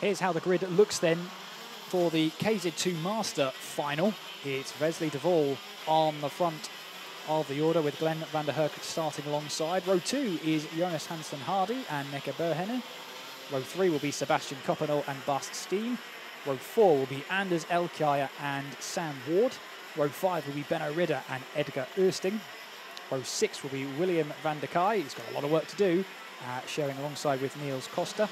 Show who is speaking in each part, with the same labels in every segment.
Speaker 1: Here's how the grid looks then for the KZ2 Master final. It's Wesley de Waal on the front of the order with Glenn van der Herk starting alongside. Row 2 is Jonas Hansen Hardy and Nekke Berhenne. Row 3 will be Sebastian Coppenol and Bast Steen. Row 4 will be Anders Elkjær and Sam Ward. Row 5 will be Benno Ridder and Edgar Oosting. Row 6 will be William van der Kai. He's got a lot of work to do, sharing alongside with Niels Koster.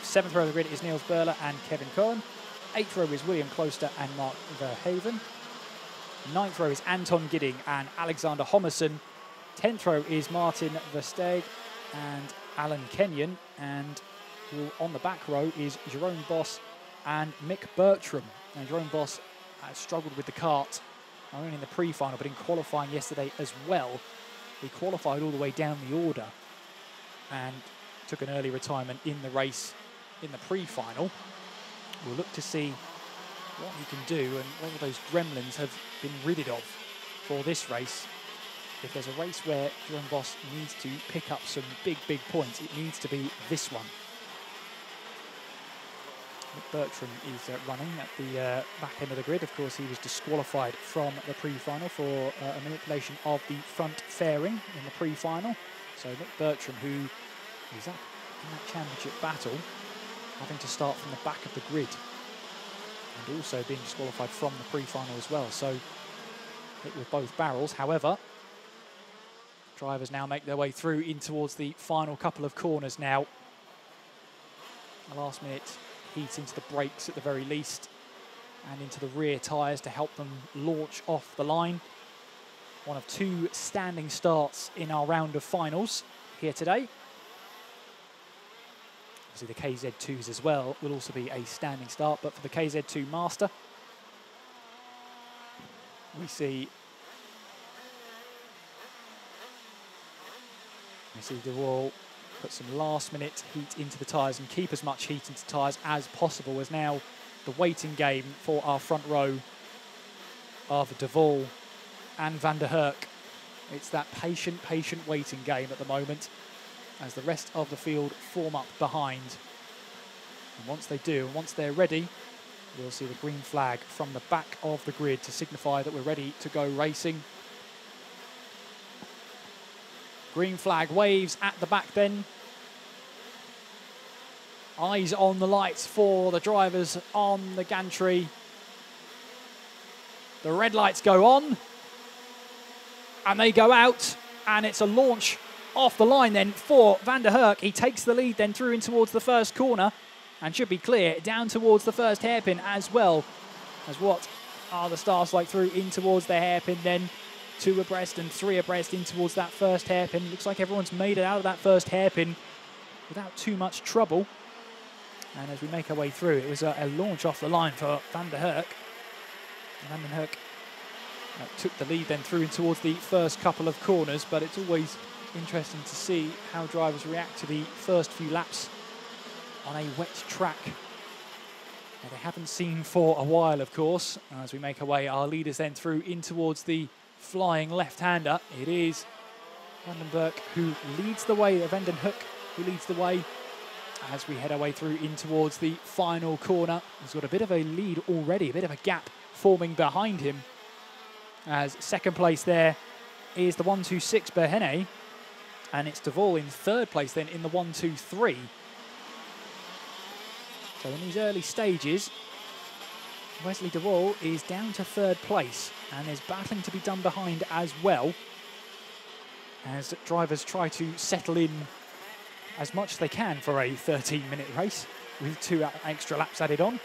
Speaker 1: 7th row of the grid is Niels Berler and Kevin Cohen. 8th row is William Klooster and Mark Verhaven. 9th row is Anton Gidding and Alexander Homerson. 10th row is Martin Versteeg and Alan Kenyon. And on the back row is Jerome Boss and Mick Bertram. Now, Jerome Boss struggled with the kart, not only in the pre-final, but in qualifying yesterday as well. He qualified all the way down the order and took an early retirement in the race in the pre-final. We'll look to see what he can do and what those gremlins have been ridded of for this race. If there's a race where Jerome Boss needs to pick up some big points, it needs to be this one. Mick Bertram is running at the back end of the grid. Of course, he was disqualified from the pre-final for a manipulation of the front fairing in the pre-final. So Mick Bertram, who is up in that championship battle, having to start from the back of the grid and also being disqualified from the pre-final as well. So hit with both barrels. However, drivers now make their way through in towards the final couple of corners now. A last minute heat into the brakes at the very least and into the rear tyres to help them launch off the line. One of 2 standing starts in our round of finals here today. Obviously the KZ2s as well will also be a standing start, but for the KZ2 Master, we see de Waal put some last-minute heat into the tyres and keep as much heat into tyres as possible, as now the waiting game for our front row of de Waal and van der Herk. It's that patient waiting game at the moment as the rest of the field form up behind. And once they do, and once they're ready, we'll see the green flag from the back of the grid to signify that we're ready to go racing. Green flag waves at the back then. Eyes on the lights for the drivers on the gantry. The red lights go on and they go out, and it's a launch off the line then for van der Herk. He takes the lead then through in towards the first corner and should be clear down towards the first hairpin as well. As what are the stars like through in towards the hairpin then. 2 abreast and 3 abreast in towards that first hairpin. Looks like everyone's made it out of that first hairpin without too much trouble. And as we make our way through, it was a launch off the line for van der Herk. Van der Herk took the lead then through in towards the first couple of corners, but it's always interesting to see how drivers react to the first few laps on a wet track that they haven't seen for a while, of course. As we make our way, our leaders then through in towards the flying left-hander. It is Van den Berg who leads the way, Van den Herk who leads the way as we head our way through in towards the final corner. He's got a bit of a lead already, a bit of a gap forming behind him, as second place there is the 126 Berhenne, and it's de Waal in third place then in the 123. So in these early stages, Wesley de Waal is down to third place, and there's battling to be done behind as well, as drivers try to settle in as much as they can for a 13-minute race with 2 extra laps added on.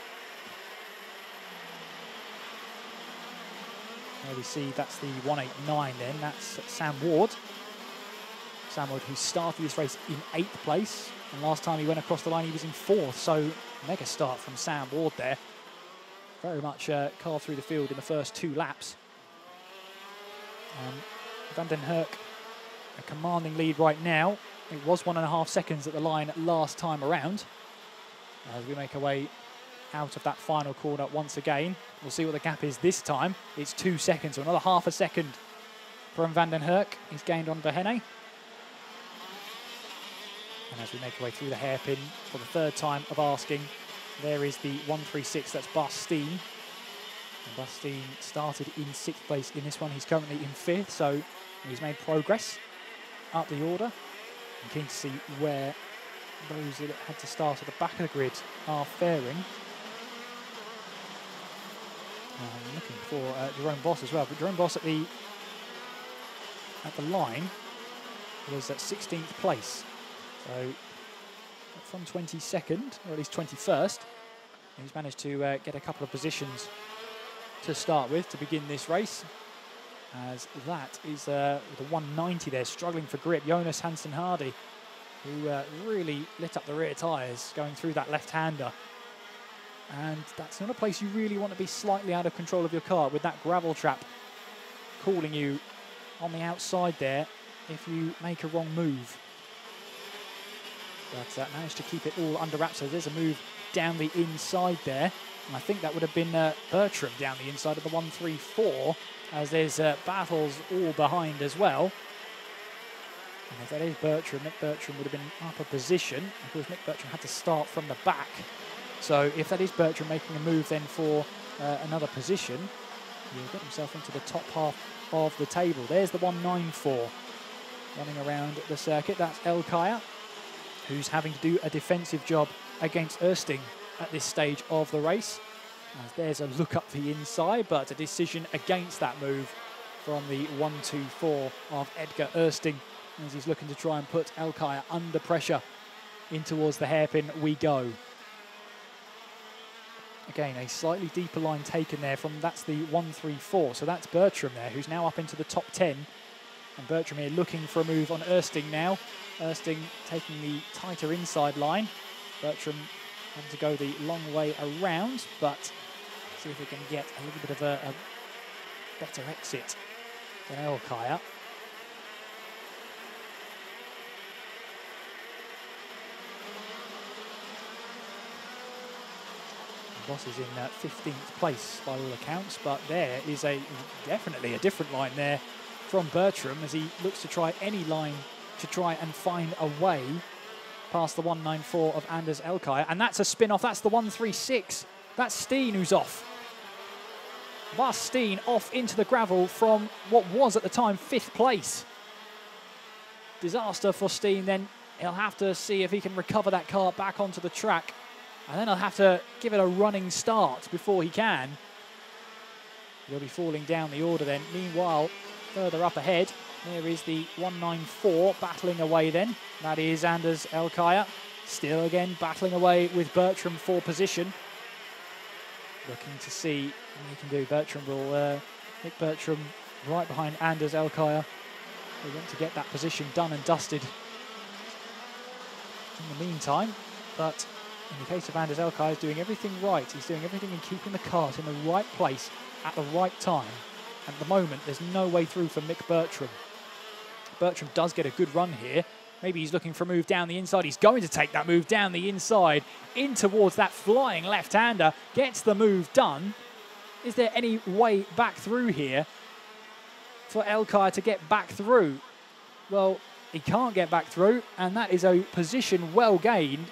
Speaker 1: There we see that's the 189 then, that's Sam Ward. Sam Ward, who started this race in 8th place, and last time he went across the line he was in 4th, so mega start from Sam Ward there. Very much carved through the field in the first 2 laps. Van den Herk, a commanding lead right now. It was 1.5 seconds at the line last time around. As we make our way out of that final corner once again, we'll see what the gap is this time. It's 2 seconds, so another half a second from Van den Herk. He's gained on Berhenne. And as we make our way through the hairpin for the third time of asking, there is the 136, that's Bastien. And Bastien started in 6th place in this one. He's currently in 5th, so he's made progress up the order. I'm keen to see where those that had to start at the back of the grid are faring. I'm looking for Jerome Boss as well, but Jerome Boss at the line was at 16th place. So from 22nd, or at least 21st, he's managed to get a couple of positions to start with to begin this race. As that is the 190 there, struggling for grip. Jonas Hansen Hardy, who really lit up the rear tyres going through that left-hander. And that's not a place you really want to be slightly out of control of your car, with that gravel trap calling you on the outside there if you make a wrong move. But managed to keep it all under wraps. So there's a move down the inside there. And I think that would have been Bertram down the inside of the 134, as there's battles all behind as well. And if that is Bertram, Mick Bertram would have been up a position. Of course, Mick Bertram had to start from the back. So if that is Bertram making a move then for another position, he'll get himself into the top half of the table. There's the 194 running around the circuit. That's El Kaya, who's having to do a defensive job against Ersting at this stage of the race. As there's a look up the inside, but a decision against that move from the 124 of Edgar Ersting, as he's looking to try and put El Kaya under pressure in towards the hairpin we go. Again, a slightly deeper line taken there from, that's the 134. So that's Bertram there, who's now up into the top 10. And Bertram here looking for a move on Ersting now. Ersting taking the tighter inside line. Bertram having to go the long way around, but see if we can get a little bit of a better exit than El Kaya. Boss is in 15th place by all accounts, but there is definitely a different line there from Bertram, as he looks to try any line to try and find a way past the 194 of Anders El Kaya. And that's a spin-off. That's the 136. That's Steen who's off. Bas Steen off into the gravel from what was at the time 5th place. Disaster for Steen. Then he'll have to see if he can recover that car back onto the track. And then he'll have to give it a running start before he can. He'll be falling down the order then. Meanwhile, further up ahead, there is the 194 battling away then. That is Anders El Kaya. Still again battling away with Bertram for position. Looking to see what he can do. Bertram will Mick Bertram right behind Anders El Kaya. They want to get that position done and dusted in the meantime. But in the case of Anders El Kaya, he's doing everything right. He's doing everything in keeping the cart in the right place at the right time. At the moment, there's no way through for Mick Bertram. Bertram does get a good run here. Maybe he's looking for a move down the inside. He's going to take that move down the inside in towards that flying left-hander. Gets the move done. Is there any way back through here for El Kaya to get back through? Well, he can't get back through, and that is a position well gained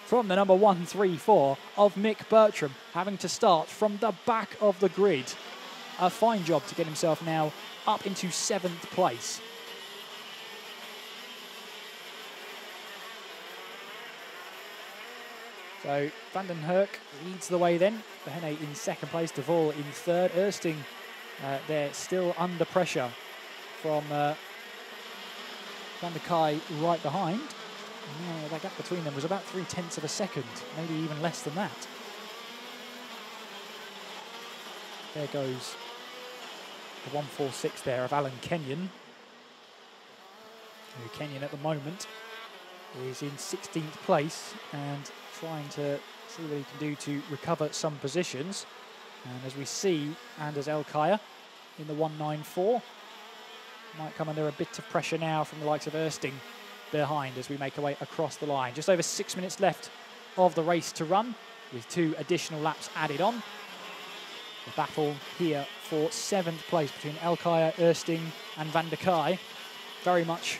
Speaker 1: from the number 134 of Mick Bertram, having to start from the back of the grid. A fine job to get himself now up into 7th place. So Van den Herk leads the way then. Behene in 2nd place, De Vol in 3rd. Ersting there still under pressure from Van der Kay right behind. Yeah, that gap between them was about 0.3 of a second, maybe even less than that. There goes the 146 there of Alan Kenyon. Kenyon at the moment is in 16th place and trying to see what he can do to recover some positions. And as we see, Anders El Kaya in the 194 might come under a bit of pressure now from the likes of Ersting behind as we make our way across the line. Just over 6 minutes left of the race to run, with 2 additional laps added on. The battle here for 7th place between El Kaya, Ersting and Van der Kay very much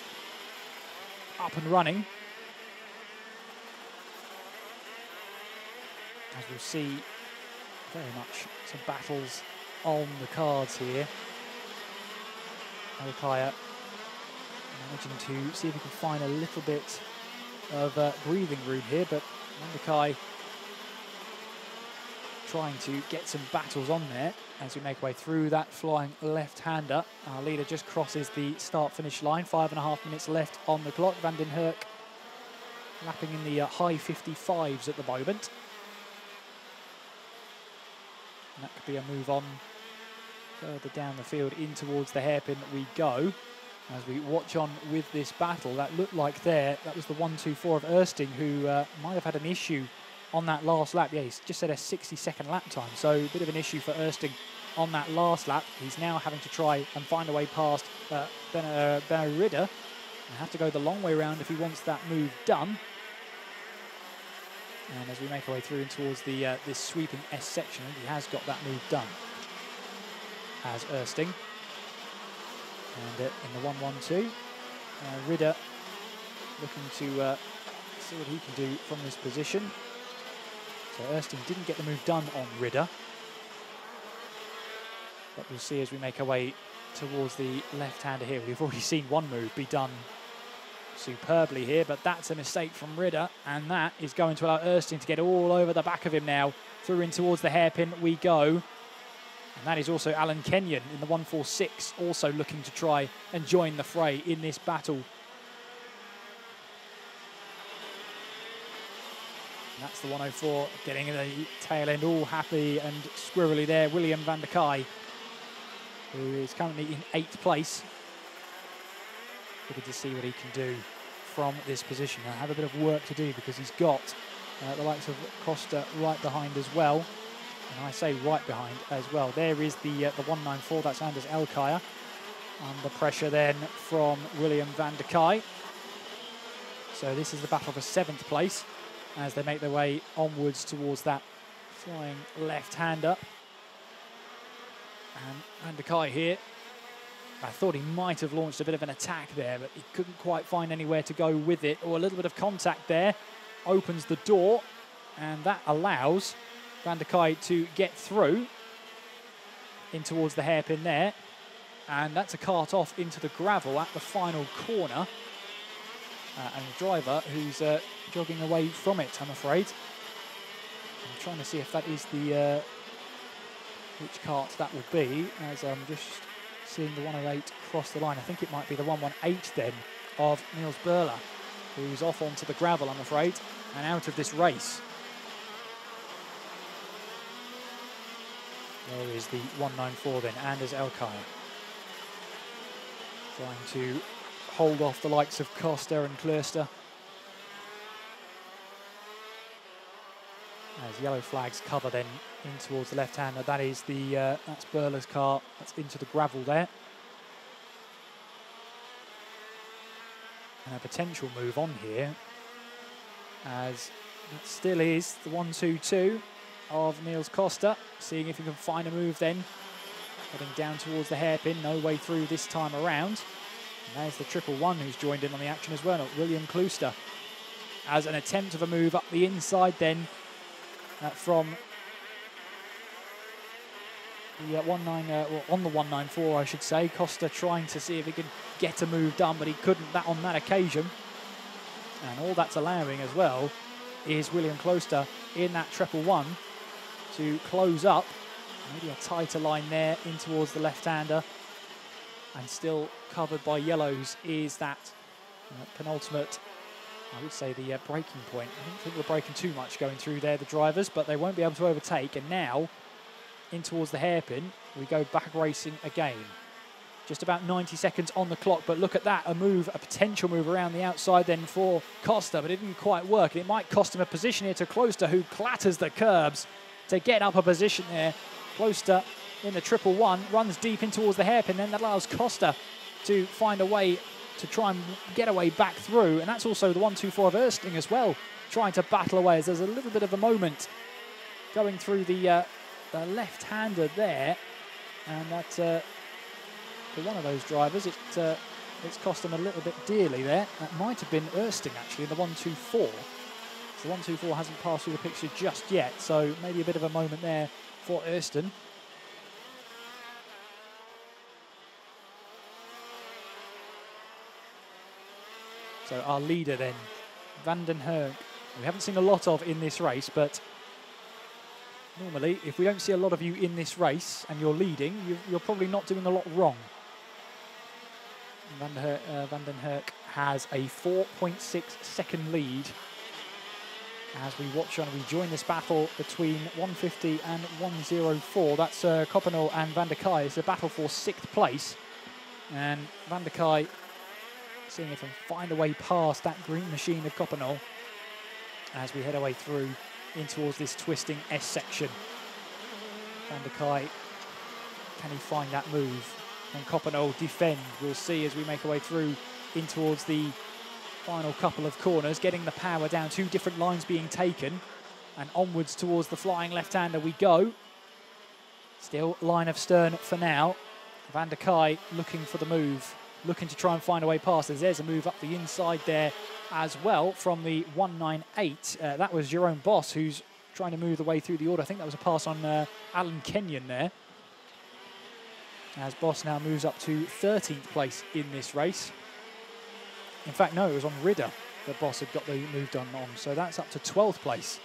Speaker 1: up and running. as we'll see very much some battles on the cards here. Alkaya managing to see if he can find a little bit of breathing room here, but Vandakai trying to get some battles on there as we make our way through that flying left-hander. Our leader just crosses the start-finish line, 5.5 minutes left on the clock. Van den Herk lapping in the high 55s at the moment. And that could be a move on further down the field in towards the hairpin we go. As we watch on with this battle, that looked like that was the 1-2-4 of Ersting, who might have had an issue on that last lap. Yeah, he's just set a 60-second lap time, so a bit of an issue for Ersting on that last lap. He's now having to try and find a way past Benno Ridder and have to go the long way around if he wants that move done. And as we make our way through towards the this sweeping S section, he has got that move done as Ersting. And in the 1-1-2, Ridder looking to see what he can do from this position. So Ersting didn't get the move done on Ridder. But we'll see as we make our way towards the left-hander here. We've already seen one move be done superbly here, but that's a mistake from Ridder, and that is going to allow Ersting to get all over the back of him now. Through in towards the hairpin we go. And that is also Alan Kenyon in the 1-4-6, also looking to try and join the fray in this battle. And that's the 104, getting the tail end all happy and squirrely there. William van der Kai, who is currently in 8th place. Looking to see what he can do from this position. He'll have a bit of work to do because he's got the likes of Costa right behind as well. And I say right behind as well. There is the 194, that's Anders Alkaya. Under pressure then from William van der Kai. So this is the battle for 7th place as they make their way onwards towards that flying left-hander. And van der Kai here, I thought he might have launched a bit of an attack there, but he couldn't quite find anywhere to go with it. Or a little bit of contact there opens the door, and that allows Van der Kai to get through in towards the hairpin there, and that's a cart off into the gravel at the final corner, and the driver who's jogging away from it, I'm afraid. I'm trying to see if that is the which cart that will be, as I'm just seeing the 108 cross the line. I think it might be the 118 then of Niels Berler, who's off onto the gravel, I'm afraid, and out of this race. There is the 194 then, Anders Alkaya. Trying to hold off the likes of Costa and Klöster. As yellow flags cover then in towards the left-hander. That is the, that's Berler's car, that's into the gravel there. And a potential move on here, as it still is the 1-2-2 of Niels Costa, seeing if he can find a move then. Heading down towards the hairpin, no way through this time around. And there's the 111 who's joined in on the action as well, William Klöster. As an attempt of a move up the inside then from the on the 194, I should say. Costa trying to see if he can get a move done, but he couldn't on that occasion. And all that's allowing as well is William Klöster in that 111 to close up. Maybe a tighter line there in towards the left-hander. And still covered by yellows is that penultimate, I would say, the braking point. I don't think we're braking too much going through there, the drivers, but they won't be able to overtake. And now, in towards the hairpin, we go back racing again. Just about 90 seconds on the clock, but look at that, a potential move around the outside then for Costa, but it didn't quite work. And it might cost him a position here to Klöster, who clatters the curbs to get up a position there. Klöster in the 111, runs deep in towards the hairpin, then that allows Costa to find a way to try and get away back through. And that's also the 1-2-4 of Ersting as well, trying to battle away as there's a little bit of a moment going through the left-hander there. And that, for one of those drivers, it's cost him a little bit dearly there. That might have been Ersting actually in the 1-2-4. So 1-2-4 hasn't passed through the picture just yet, so maybe a bit of a moment there for Erston. So our leader then, Van den Herk, we haven't seen a lot of in this race, but normally if we don't see a lot of you in this race and you're leading, you're probably not doing a lot wrong. Van den Herk has a 4.6 second lead as we watch on. We join this battle between 150 and 104. That's Koppenol and Van der Kai. It's a battle for 6th place, and Van der Kai seeing if he can find a way past that green machine of Koppenol as we head our way through in towards this twisting S section. Van der Kai, can he find that move? Can Koppenol defend? We'll see as we make our way through in towards the final couple of corners, getting the power down, 2 different lines being taken, and onwards towards the flying left-hander we go. Still line of stern for now. Van der Kai looking for the move, looking to try and find a way past. There's a move up the inside there as well from the 198. That was Jerome Boss who's trying to move the way through the order. I think that was a pass on Alan Kenyon there. As Boss now moves up to 13th place in this race. In fact, no, it was on Ridder that Boss had got the move done on. So that's up to 12th place.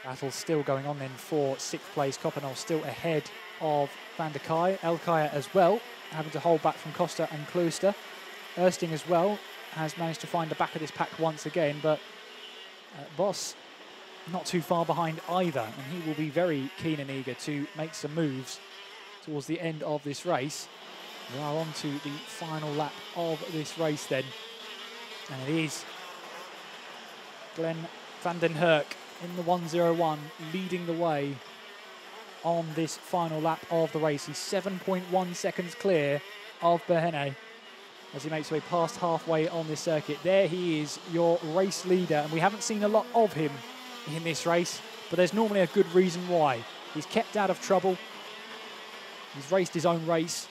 Speaker 1: Battle still going on then for 6th place. Koppenol still ahead of Van der Kai. Elkaya as well, having to hold back from Costa and Klooster. Ersting as well has managed to find the back of this pack once again, but Boss not too far behind either, and he will be very keen and eager to make some moves towards the end of this race. We are on to the final lap of this race then, and it is Glenn Van den Herk in the 101 leading the way on this final lap of the race. He's 7.1 seconds clear of Berhene as he makes his way past halfway on this circuit. There he is, your race leader, and we haven't seen a lot of him in this race, but there's normally a good reason why. He's kept out of trouble, he's raced his own race,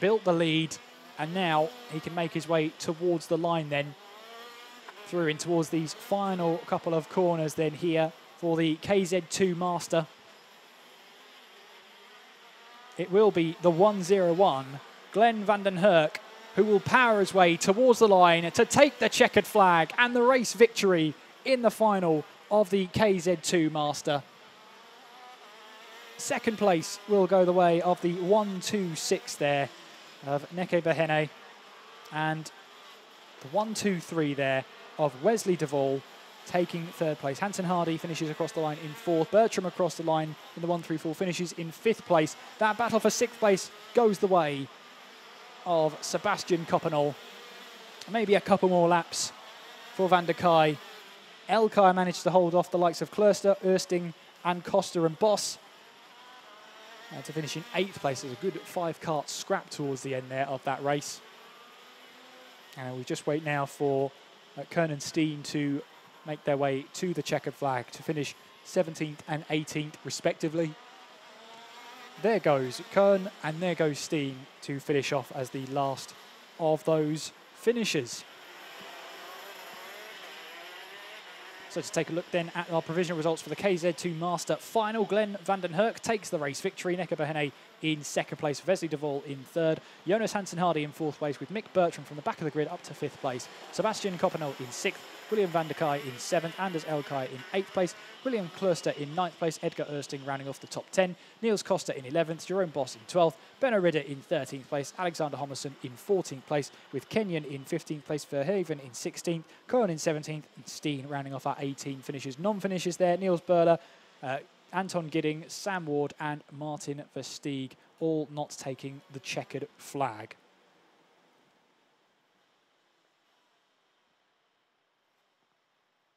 Speaker 1: built the lead, and now he can make his way towards the line then, through in towards these final couple of corners then here for the KZ2 Master. It will be the 101, Glenn Van den Herk, who will power his way towards the line to take the checkered flag and the race victory in the final of the KZ2 Master. 2nd place will go the way of the 126 there of Neke Berhene, and the 123 there of Wesley Duvall taking 3rd place. Hanson Hardy finishes across the line in 4th. Bertram across the line in the 134 finishes in 5th place. That battle for 6th place goes the way of Sebastian Koppenol. Maybe a couple more laps for Van der Kai. Elkaya managed to hold off the likes of Klooster, Ersting and Costa and Boss to finish in 8th place. There's a good 5-kart scrap towards the end there of that race. And we just wait now for Kern and Steen to make their way to the checkered flag to finish 17th and 18th respectively. There goes Kern and there goes Steen to finish off as the last of those finishers. So to take a look then at our provisional results for the KZ2 Master Final, Glenn Van den Herk takes the race victory. Neke Berhene in 2nd place, Wesley Duvall in 3rd, Jonas Hansen Hardy in 4th place, with Mick Bertram from the back of the grid up to 5th place, Sebastian Koppenol in 6th, William Van der Kai in 7th, Anders Elkaya in 8th place, William Klooster in 9th place, Edgar Ersting rounding off the top 10, Niels Costa in 11th, Jerome Boss in 12th, Benno Ridder in 13th place, Alexander Homerson in 14th place, with Kenyon in 15th place, Verhaven in 16th, Cohen in 17th, and Steen rounding off our 18 finishes. Non-finishes there, Niels Berler, Anton Gidding, Sam Ward and Martin Versteeg, all not taking the checkered flag.